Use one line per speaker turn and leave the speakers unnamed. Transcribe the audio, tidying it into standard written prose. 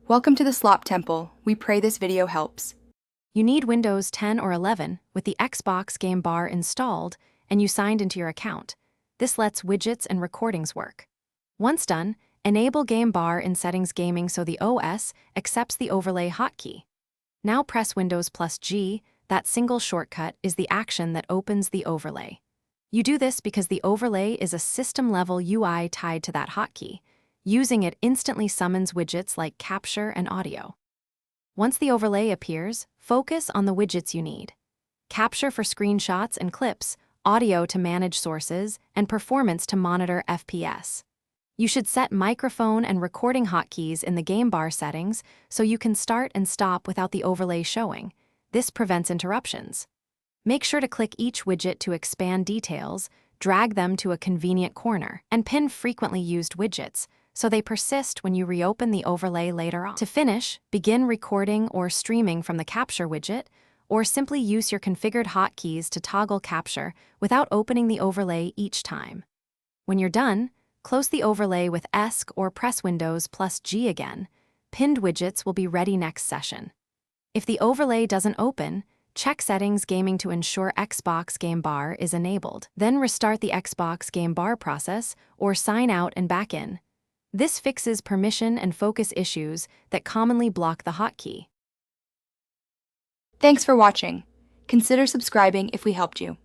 Welcome to the Slop Temple. We pray this video helps.
You need Windows 10 or 11 with the Xbox Game Bar installed and you signed into your account. This lets widgets and recordings work. Once done, enable Game Bar in Settings Gaming so the OS accepts the overlay hotkey. Now press Windows plus G. That single shortcut is the action that opens the overlay. You do this because the overlay is a system-level UI tied to that hotkey. Using it instantly summons widgets like capture and audio. Once the overlay appears, focus on the widgets you need. Capture for screenshots and clips, audio to manage sources, and performance to monitor FPS. You should set microphone and recording hotkeys in the game bar settings so you can start and stop without the overlay showing. This prevents interruptions. Make sure to click each widget to expand details, drag them to a convenient corner, and pin frequently used widgets so they persist when you reopen the overlay later on. To finish, begin recording or streaming from the capture widget, or simply use your configured hotkeys to toggle capture without opening the overlay each time. When you're done, close the overlay with ESC or press Windows plus G again. Pinned widgets will be ready next session. If the overlay doesn't open, check Settings Gaming to ensure Xbox Game Bar is enabled. Then restart the Xbox Game Bar process or sign out and back in. This fixes permission and focus issues that commonly block the hotkey.
Thanks for watching. Consider subscribing if we helped you.